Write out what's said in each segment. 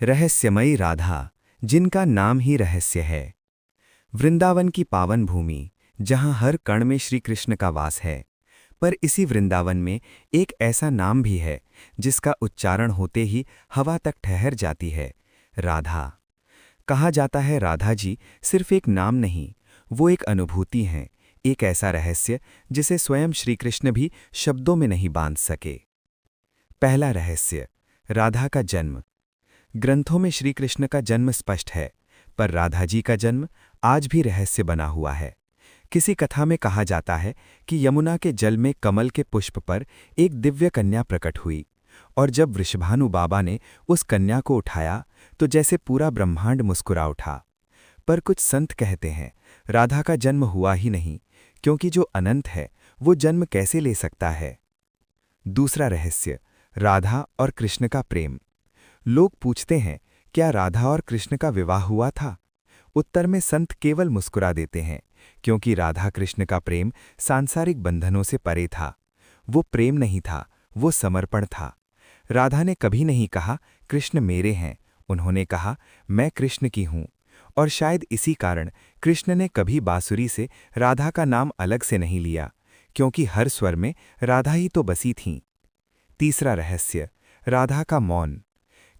रहस्यमयी राधा, जिनका नाम ही रहस्य है। वृंदावन की पावन भूमि, जहाँ हर कण में श्री कृष्ण का वास है। पर इसी वृंदावन में एक ऐसा नाम भी है जिसका उच्चारण होते ही हवा तक ठहर जाती है, राधा। कहा जाता है राधा जी सिर्फ एक नाम नहीं, वो एक अनुभूति हैं, एक ऐसा रहस्य जिसे स्वयं श्री कृष्ण भी शब्दों में नहीं बांध सके। पहला रहस्य, राधा का जन्म। ग्रंथों में श्री कृष्ण का जन्म स्पष्ट है, पर राधा जी का जन्म आज भी रहस्य बना हुआ है। किसी कथा में कहा जाता है कि यमुना के जल में कमल के पुष्प पर एक दिव्य कन्या प्रकट हुई, और जब वृषभानु बाबा ने उस कन्या को उठाया तो जैसे पूरा ब्रह्मांड मुस्कुरा उठा। पर कुछ संत कहते हैं राधा का जन्म हुआ ही नहीं, क्योंकि जो अनंत है वो जन्म कैसे ले सकता है। दूसरा रहस्य, राधा और कृष्ण का प्रेम। लोग पूछते हैं, क्या राधा और कृष्ण का विवाह हुआ था? उत्तर में संत केवल मुस्कुरा देते हैं, क्योंकि राधा कृष्ण का प्रेम सांसारिक बंधनों से परे था। वो प्रेम नहीं था, वो समर्पण था। राधा ने कभी नहीं कहा कृष्ण मेरे हैं, उन्होंने कहा मैं कृष्ण की हूं। और शायद इसी कारण कृष्ण ने कभी बांसुरी से राधा का नाम अलग से नहीं लिया, क्योंकि हर स्वर में राधा ही तो बसी थीं। तीसरा रहस्य, राधा का मौन।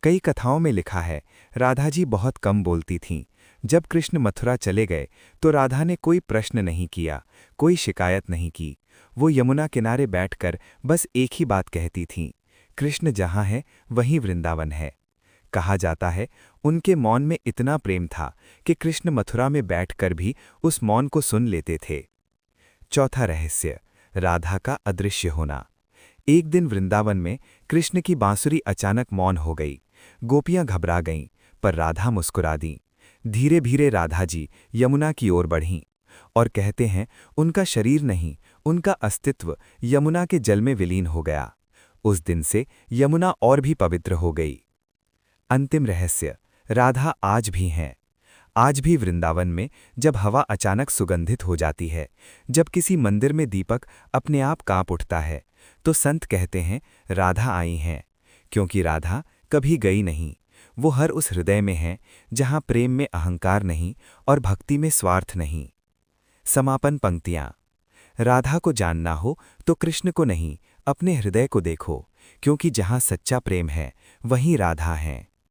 कई कथाओं में लिखा है राधा जी बहुत कम बोलती थीं। जब कृष्ण मथुरा चले गए तो राधा ने कोई प्रश्न नहीं किया, कोई शिकायत नहीं की। वो यमुना किनारे बैठकर बस एक ही बात कहती थीं, कृष्ण जहाँ है वहीं वृंदावन है। कहा जाता है उनके मौन में इतना प्रेम था कि कृष्ण मथुरा में बैठकर भी उस मौन को सुन लेते थे। चौथा रहस्य, राधा का अदृश्य होना। एक दिन वृंदावन में कृष्ण की बांसुरी अचानक मौन हो गई। गोपियां घबरा गईं, पर राधा मुस्कुरा दीं। धीरे धीरे राधा जी यमुना की ओर बढ़ीं, और कहते हैं उनका शरीर नहीं, उनका अस्तित्व यमुना के जल में विलीन हो गया। उस दिन से यमुना और भी पवित्र हो गई। अंतिम रहस्य, राधा आज भी हैं। आज भी वृंदावन में जब हवा अचानक सुगंधित हो जाती है, जब किसी मंदिर में दीपक अपने आप कांप उठता है, तो संत कहते हैं राधा आई हैं, क्योंकि राधा कभी गई नहीं। वो हर उस हृदय में है जहाँ प्रेम में अहंकार नहीं और भक्ति में स्वार्थ नहीं। समापन पंक्तियाँ। राधा को जानना हो तो कृष्ण को नहीं, अपने हृदय को देखो, क्योंकि जहाँ सच्चा प्रेम है वहीं राधा हैं।